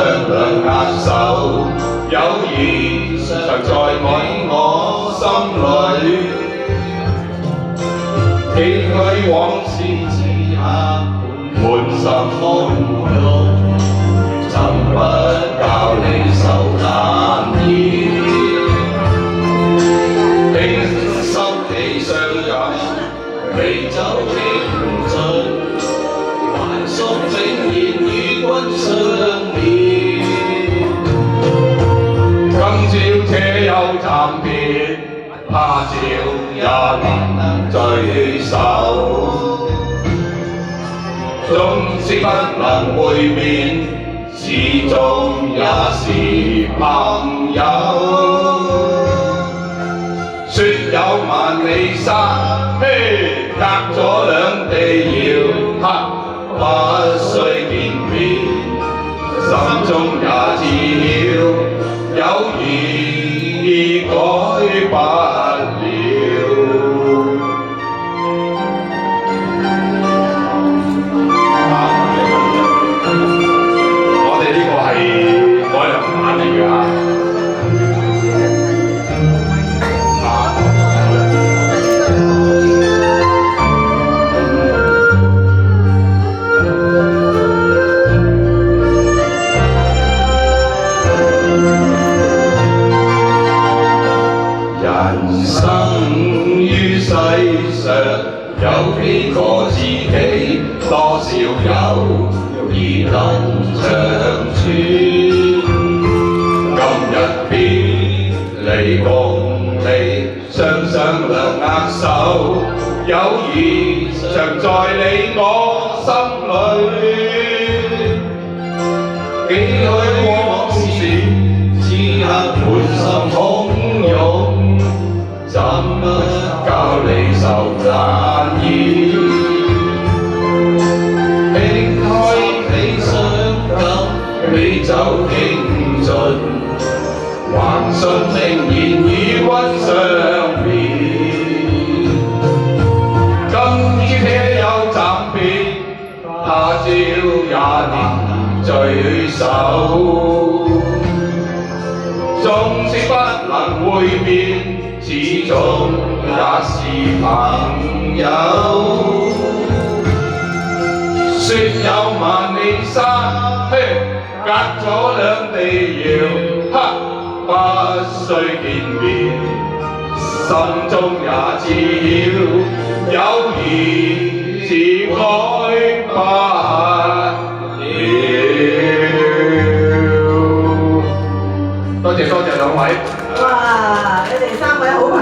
相兩握手，友誼常在我心裏。記起往事此刻，滿心洶湧，曾不教你受難意。輕心地相飲，美酒傾盡，還宿永遠與君相連。今朝且有暫別，他朝也難聚首。縱使不能會面，始終也是朋友。說有萬里山，嘿，隔咗兩地遙，不需見面，心中也知曉，友誼已改不了。我哋呢個係改良版嚟㗎。人生於世上有幾個知己，多少友誼能長存。今日別離共你，雙雙兩握手，友誼常在你我心裏。記起往事，此刻滿心洶湧，怎不教你受難意？輕開你傷感，美酒傾盡，還信明言與君相連。今朝且有暫別，他朝也難聚首。縱使不能會面，始終也是朋友。說有萬里山，嘿，隔咗兩地遙，不需見面，心中也知曉，友誼是改不了。多謝兩位。哇！你哋三位好朋